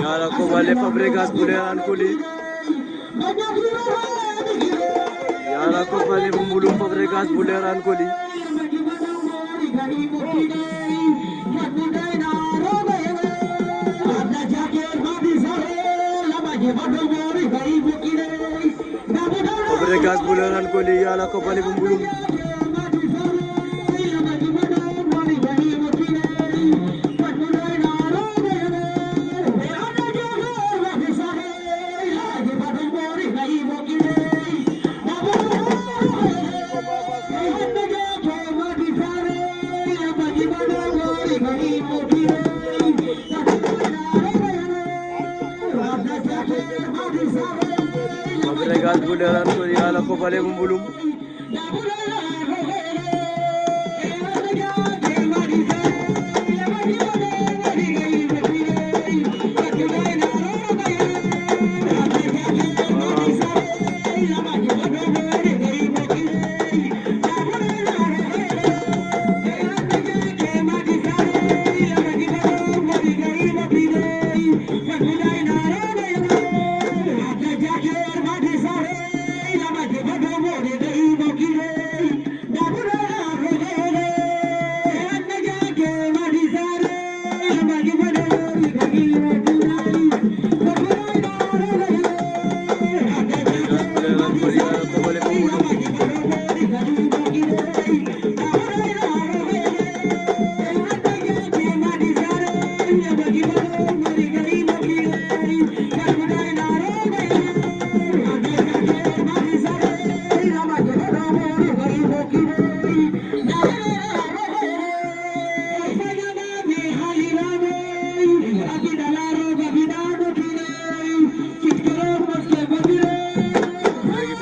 Yala ko bale Fabregas buleran kuli. Yala ko bale bumbulum Fabregas buleran kuli. Fabregas buleran kuli yala ko bale bumbulum. Fabregas buleran kuli yala ko bale bumbulum.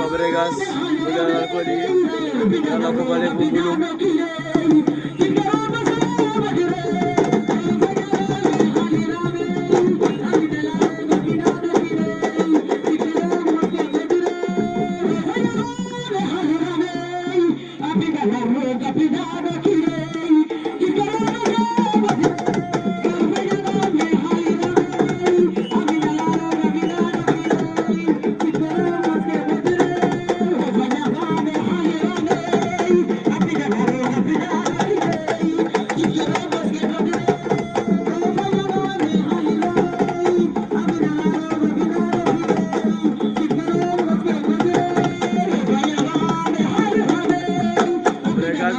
Fabregas buleran kuli yala ko bale bumbulum.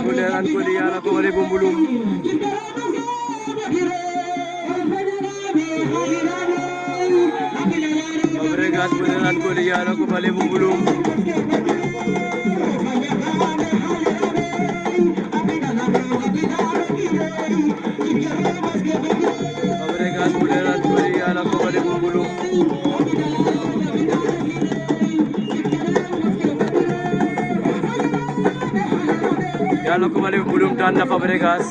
Buleran kuli yala ko bale bumbulum. Fabregas buleran kuli yala ko bale bumbulum. Fabregas buleran kuli yala ko bale bumbulum. Yala ko bale bumbulum dan na Fabregas.